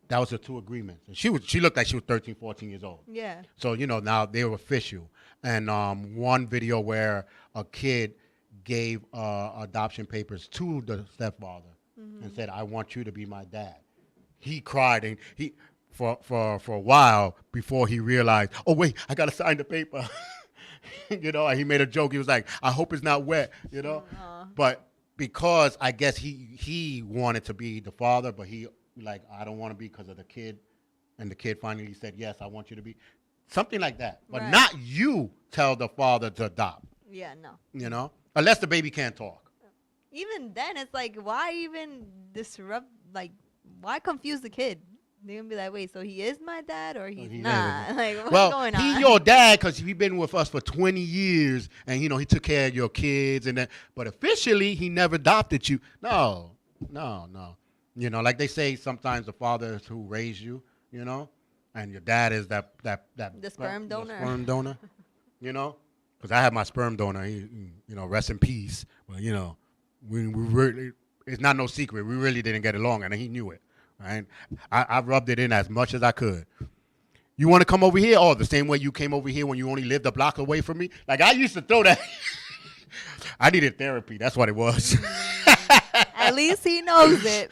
That was the two agreements. And she looked like she was 13, 14 years old. Yeah. So, now they were official. And one video where a kid gave adoption papers to the stepfather and said, I want you to be my dad. He cried, and for a while before he realized, oh wait, I gotta sign the paper. And he made a joke. He was like, I hope it's not wet, But because I guess he wanted to be the father, but he like, I don't want to be because of the kid. And the kid finally said, yes, I want you to be. Something like that. But Right. not you tell the father to adopt, Yeah, no. Unless the baby can't talk. Even then, it's like, why even disrupt? Like, why confuse the kid? They're gonna be like, wait, so he is my dad or he's he not? isn't. Like, what's Well, going on? he's your dad because he's been with us for 20 years, and he took care of your kids, but officially he never adopted you. No. Like they say sometimes the father is who raised you, and your dad is that The sperm donor. The sperm donor, because I had my sperm donor. He, rest in peace. But we really, it's not no secret. We really didn't get along, and he knew it. Right? I rubbed it in as much as I could. You want to come over here? Oh, the same way you came over here when you only lived a block away from me? Like, I used to throw that. I needed therapy. That's what it was. At least he knows it.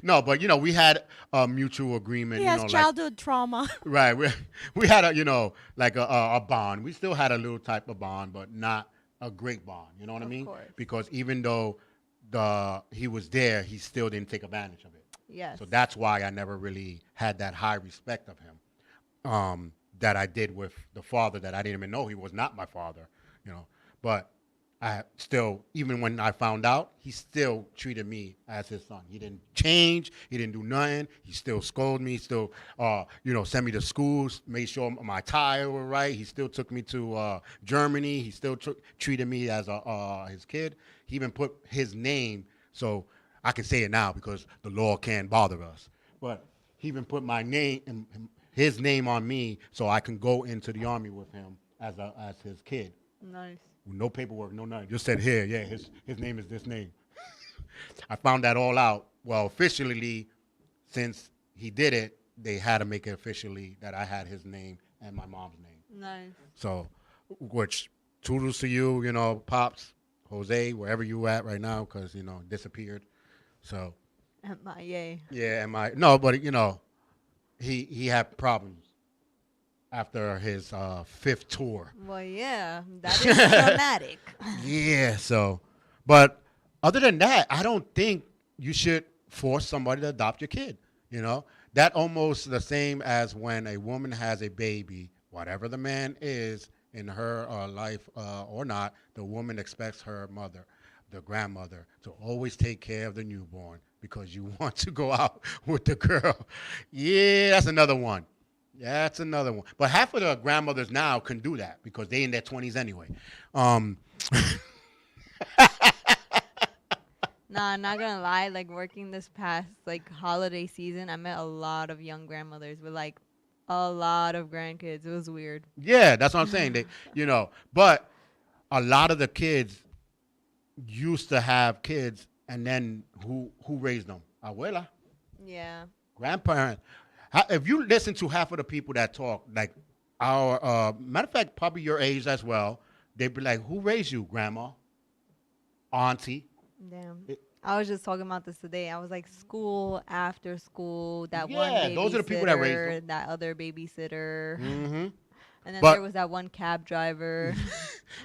No, but, we had a mutual agreement. He has childhood trauma. Right. We had a bond. We still had a little type of bond, but not a great bond. You know what I mean? Course. Because even though he was there, he still didn't take advantage of it. Yes. So that's why I never really had that high respect of him that I did with the father that I didn't even know he was not my father, But I still, even when I found out, he still treated me as his son. He didn't change. He didn't do nothing. He still scolded me, still, sent me to school, made sure my tire were right. He still took me to Germany. He still treated me as his kid. He even put his name, so I can say it now because the law can't bother us. But he even put my name, his name on me, so I can go into the army with him as his kid. Nice. No paperwork, no nothing. Just said here, yeah, his name is this name. I found that all out. Well, officially, since he did it, they had to make it officially that I had his name and my mom's name. Nice. So, which toodles to you, Pops, Jose, wherever you at right now, because, disappeared. So, MIA. yeah, no, but, he had problems after his fifth tour. Well, yeah, that is traumatic. Yeah, so, but other than that, I don't think you should force somebody to adopt your kid, That almost the same as when a woman has a baby, whatever the man is in her life or not, the woman expects her mother, the grandmother, to always take care of the newborn because you want to go out with the girl. Yeah, that's another one. That's another one. But half of the grandmothers now can do that because they in their 20s anyway. Nah, I'm not gonna lie. Like working this past holiday season, I met a lot of young grandmothers with a lot of grandkids. It was weird. Yeah, that's what I'm saying. But a lot of the kids used to have kids, and then who raised them? Abuela, Yeah. grandparents. If you listen to half of the people that talk, like our matter of fact, probably your age as well, they'd be like, "Who raised you, grandma, auntie?" Damn. I was just talking about this today. I was like, school, after school, that one Yeah, babysitter, those are the people that raised them. that other babysitter, Mm-hmm. and then But- there was that one cab driver.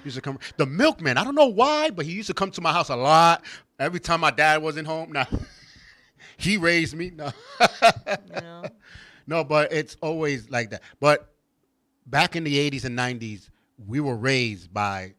Used to come. The milkman. I don't know why, but he used to come to my house a lot. Every time my dad wasn't home. Now, he raised me. No. you know? No, but it's always like that. But back in the 80s and 90s, we were raised by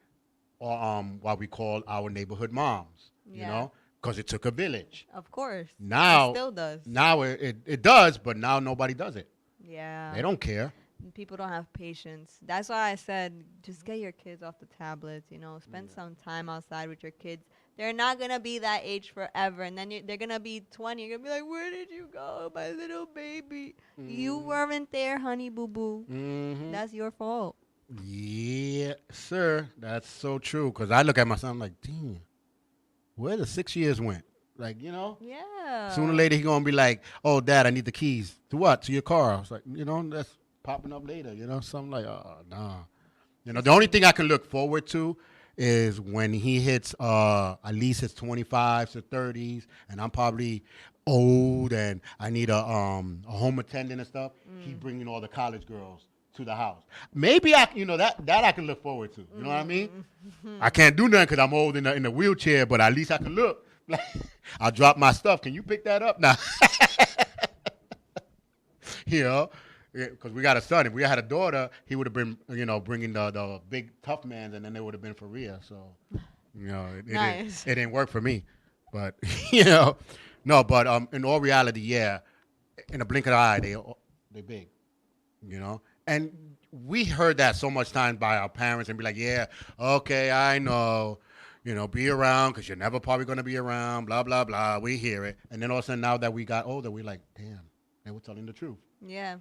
what we call our neighborhood moms, Yeah. because it took a village. Of course. Now, It still does. Now it does, but now nobody does it. Yeah. They don't care. People don't have patience. That's why I said just get your kids off the tablets, spend some time outside with your kids. They're not going to be that age forever. And then they're going to be 20. You're going to be like, where did you go, my little baby? You weren't there, honey boo-boo. Mm-hmm. That's your fault. Yeah, sir. That's so true. Because I look at my son like, damn, where the 6 years went? Like, Yeah. sooner or later he going to be like, oh, Dad, I need the keys. To what? To your car. I was like, that's popping up later, something like, oh, nah. The only thing I can look forward to is when he hits at least his 25s or 30s, and I'm probably old and I need a home attendant and stuff, he bringing all the college girls to the house. Maybe that I can look forward to. You know what I mean? I can't do nothing because I'm old in the wheelchair, but at least I can look. I'll drop my stuff. Can you pick that up now? You know, because we got a son. If we had a daughter, he would have been, bringing the big tough man, and then they would have been for Rhea. So, Nice. it didn't work for me. But no. But in all reality, yeah, in a blink of the eye, they big. And we heard that so much time by our parents and be like, yeah, okay, I know. Be around because you're never probably going to be around, blah, blah, blah. We hear it. And then all of a sudden, now that we got older, we're like, damn, they were telling the truth. Yeah.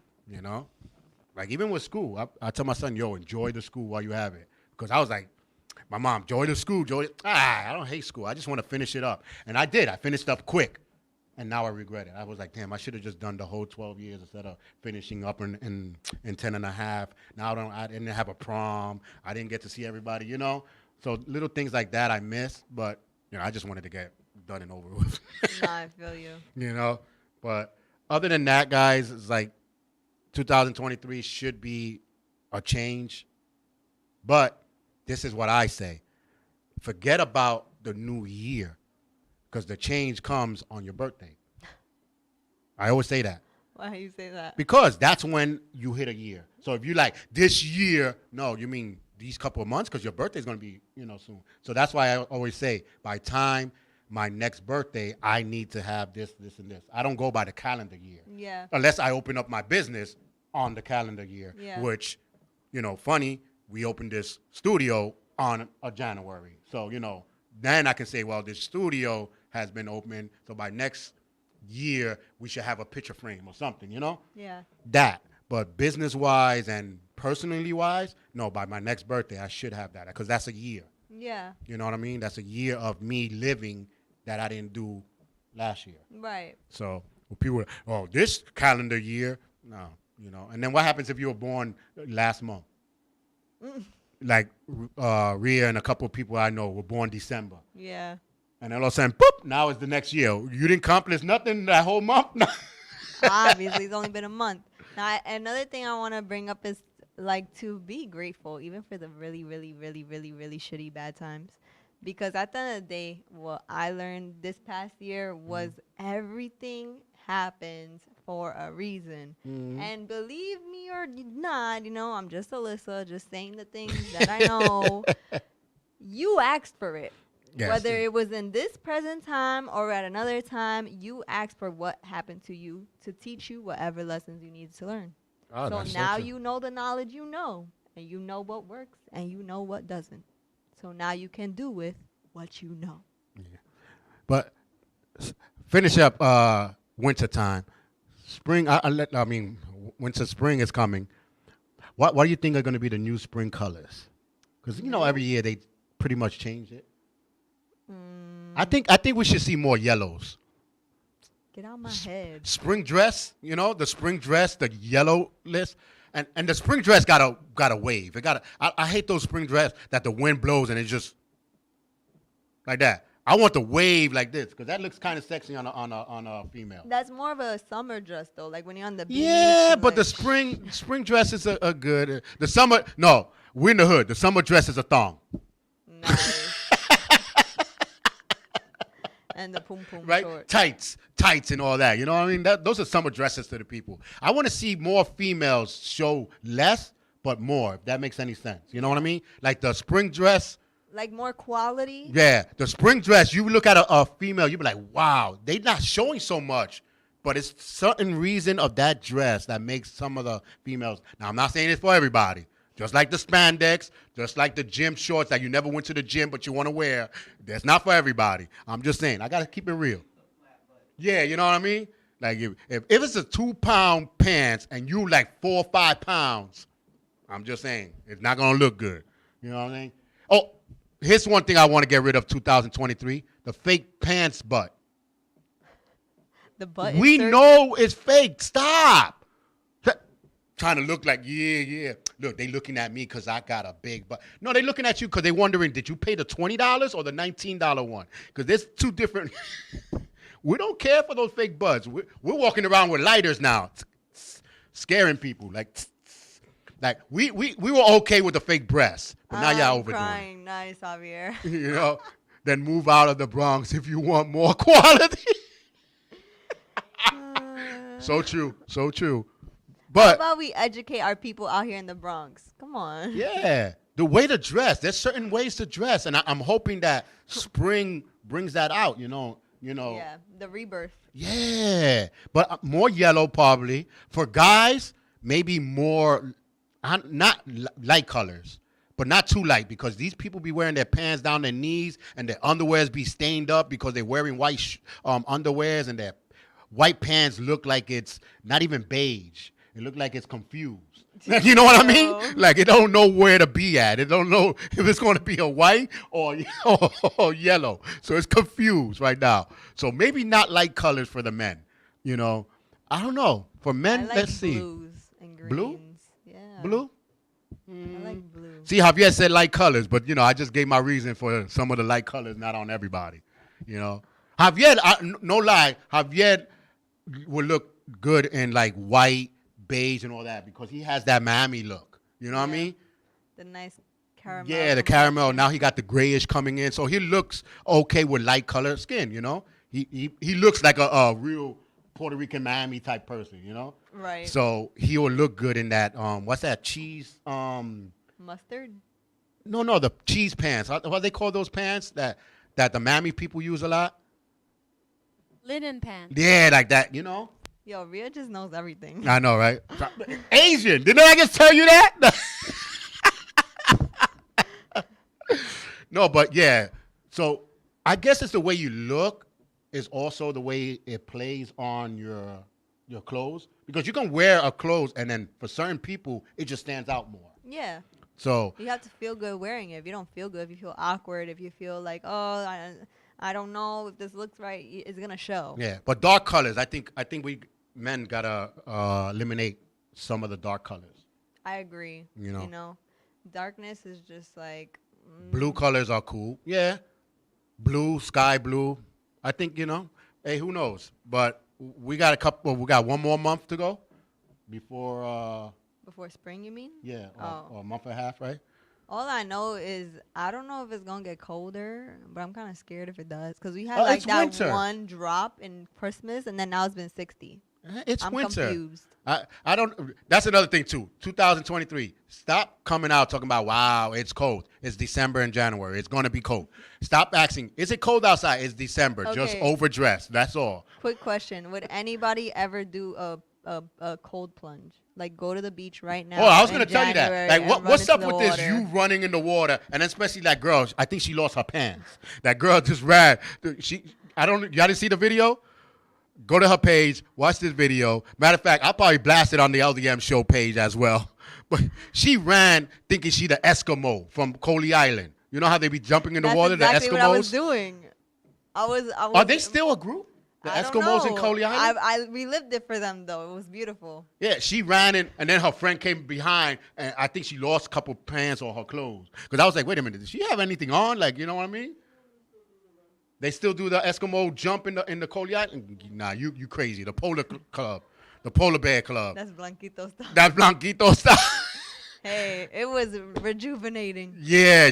Like even with school, I tell my son, yo, enjoy the school while you have it. Because I was like, my mom, enjoy the school, I don't hate school. I just want to finish it up. And I did. I finished up quick. And now I regret it. I was like, damn, I should have just done the whole 12 years instead of finishing up in 10 and a half. Now I didn't have a prom. I didn't get to see everybody, So little things like that I miss, but I just wanted to get done and over with. Nah, I feel you. But other than that, guys, it's like 2023 should be a change. But this is what I say. Forget about the new year because the change comes on your birthday. I always say that. Why do you say that? Because that's when you hit a year. So if you like this year, no, you mean these couple of months because your birthday is going to be, soon. So that's why I always say by time my next birthday, I need to have this, and this. I don't go by the calendar year. Yeah. Unless I open up my business on the calendar year, which, funny, we opened this studio on a January. So, then I can say, well, this studio has been open. So by next year, we should have a picture frame or something, Yeah. That. But business-wise and personally-wise, no, by my next birthday, I should have that because that's a year. Yeah. You know what I mean? That's a year of me living that I didn't do last year. Right. So when people, this calendar year, no, And then what happens if you were born last month? Like Rhea and a couple of people I know were born December. Yeah. And then all of a sudden, boop, now it's the next year. You didn't accomplish nothing that whole month? Obviously, it's only been a month. Now, another thing I want to bring up is like to be grateful, even for the really, really, really, really, really shitty bad times. Because at the end of the day, what I learned this past year was everything happens for a reason. And believe me or not, I'm just Alyssa, just saying the things that I know. You asked for it. Yes. Whether it was in this present time or at another time, you asked for what happened to you to teach you whatever lessons you needed to learn. Oh, So that's now true. you know the knowledge you know, and you know what works, and you know what doesn't. So now you can do with what you know. But finish up winter time. Spring, winter, spring is coming. What do you think are going to be the new spring colors? Because, every year they pretty much change it. I think we should see more yellows. Get out my head. Spring dress, the spring dress, the yellow list. And the spring dress got a wave. I hate those spring dress that the wind blows and it's just like that. I want the wave like this because that looks kind of sexy on a female. That's more of a summer dress though, like when you're on the beach. Yeah, and, but the like, spring dress is a good. The summer, no, we're in the hood. The summer dress is a thong. Nice. And the pum pum Right? shorts. Tights and all that. You know what I mean? Those are summer dresses to the people. I want to see more females show less, but more, if that makes any sense. You know what I mean? Like the spring dress. Like more quality. Yeah, the spring dress, you look at a female, you be like, wow, they not showing so much. But it's certain reason of that dress that makes some of the females. Now, I'm not saying it's for everybody. Just like the spandex, just like the gym shorts that you never went to the gym but you want to wear. That's not for everybody. I'm just saying, I got to keep it real. Yeah, you know what I mean? Like if it's a 2-pound pants and you like 4 or 5 pounds, I'm just saying, it's not going to look good. You know what I mean? Oh, here's one thing I want to get rid of 2023, the fake pants butt. The butt. We insert. know it's fake. Stop. Trying to look like, yeah. Look, they looking at me because I got a big butt. No, they looking at you because they wondering, did you pay the $20 or the $19 one? Because there's two different. We don't care for those fake butts. We're walking around with lighters now, scaring people. Like we were okay with the fake breasts, but now y'all overdoing crying. Nice, Javier. it. You know, then move out of the Bronx if you want more quality. So true, so true. How But about we educate our people out here in the Bronx? Come on. yeah, the way to dress. There's certain ways to dress, and I'm hoping that spring brings that out. You know. Yeah, the rebirth. Yeah, but more yellow probably. For guys, maybe more, not light colors, but not too light because these people be wearing their pants down their knees and their underwears be stained up because they're wearing white underwears and their white pants look like it's not even beige. It look like it's confused. You know what I mean? Like it don't know where to be at. It don't know if it's going to be a white or yellow. So it's confused right now. So maybe not light colors for the men. You know, I don't know. For men, I like let's see. blues and greens. Blue? Yeah. Blue? I like blue. See, Javier said light colors, but I just gave my reason for some of the light colors, not on everybody. Javier, no lie, Javier would look good in like white, beige, and all that because he has that Miami look. You know what I mean? The nice caramel. Yeah, the caramel. Now he got the grayish coming in, so he looks okay with light color skin. He looks like a real Puerto Rican Miami type person. Right. So he will look good in that. What's that cheese? Mustard. No, the cheese pants. What they call those pants that the Miami people use a lot? Linen pants. Yeah, like that. Yo, Rhea just knows everything. I know, right? Asian. Didn't I just tell you that? No, but yeah. So I guess it's the way you look is also the way it plays on your clothes. Because you can wear a clothes and then for certain people, it just stands out more. Yeah. So You have to feel good wearing it. If you don't feel good, if you feel awkward, if you feel like, oh, I don't know if this looks right, it's going to show. yeah, but dark colors, I think we men got to eliminate some of the dark colors. I agree. Darkness is just like... Blue colors are cool. Yeah. Blue, sky blue. I think, hey, who knows? But we got one more month to go before Before spring, you mean? yeah, or a month and a half, right? All I know is I don't know if it's going to get colder, but I'm kind of scared if it does. Because we had Oh, like it's that winter. one drop in Christmas, and then now it's been 60. It's I'm winter. confused. I don't. That's another thing too. 2023. Stop coming out talking about wow, it's cold. It's December and January. It's going to be cold. Stop asking. Is it cold outside? It's December. Just Okay. overdressed. That's all. Quick question. Would anybody ever do a cold plunge? Like go to the beach right now? Oh, I was going in to tell you that. January Like, and run what's into up the with this? water? You running in the water, and especially that girl. I think she lost her pants. That girl just ran. Y'all didn't see the video? Go to her page, watch this video. Matter of fact, I'll probably blast it on the LDM Show page as well. But she ran thinking she the Eskimo from Coley Island. You know how they be jumping in the That's water, exactly the Eskimos? what I was doing. I was. Are they still a group? The I don't Eskimos in know. Coley Island? I relived it for them though. It was beautiful. Yeah, she ran in, and then her friend came behind, and I think she lost a couple pants or her clothes. Because I was like, wait a minute, does she have anything on? Like, you know what I mean? They still do the Eskimo jump in the Coley Island? Nah, you crazy. The Polar Club. The Polar Bear Club. That's Blanquito stuff. That's Blanquito stuff. Hey, it was rejuvenating. Yeah,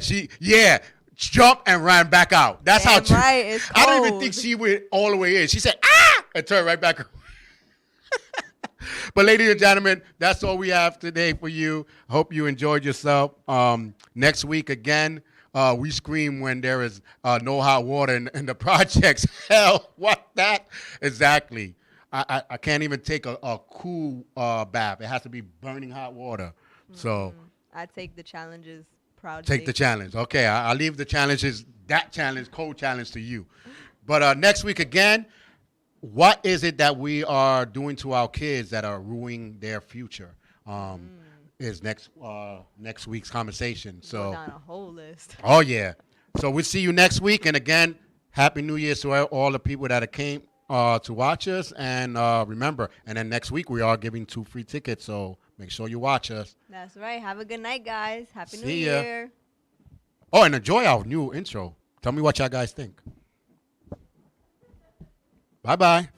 jumped and ran back out. That's Damn how right, it's I don't even cold. think she went all the way in. She said, ah, and turned right back. But ladies and gentlemen, that's all we have today for you. Hope you enjoyed yourself. Next week, again, we scream when there is no hot water in the projects. Hell, what that? Exactly. I can't even take a cool bath. It has to be burning hot water. So I take the challenges proudly. take the challenge. Okay, I'll leave the challenges, cold challenge to you. But next week again, what is it that we are doing to our kids that are ruining their future? Is next week's conversation. So Go down a whole list. oh yeah. So we'll see you next week. And again, Happy New Year to all the people that came to watch us. And remember, and then next week we are giving 2 free tickets. So make sure you watch us. That's right. Have a good night, guys. Happy New See ya. Year. Oh, and enjoy our new intro. Tell me what y'all guys think. Bye. Bye bye.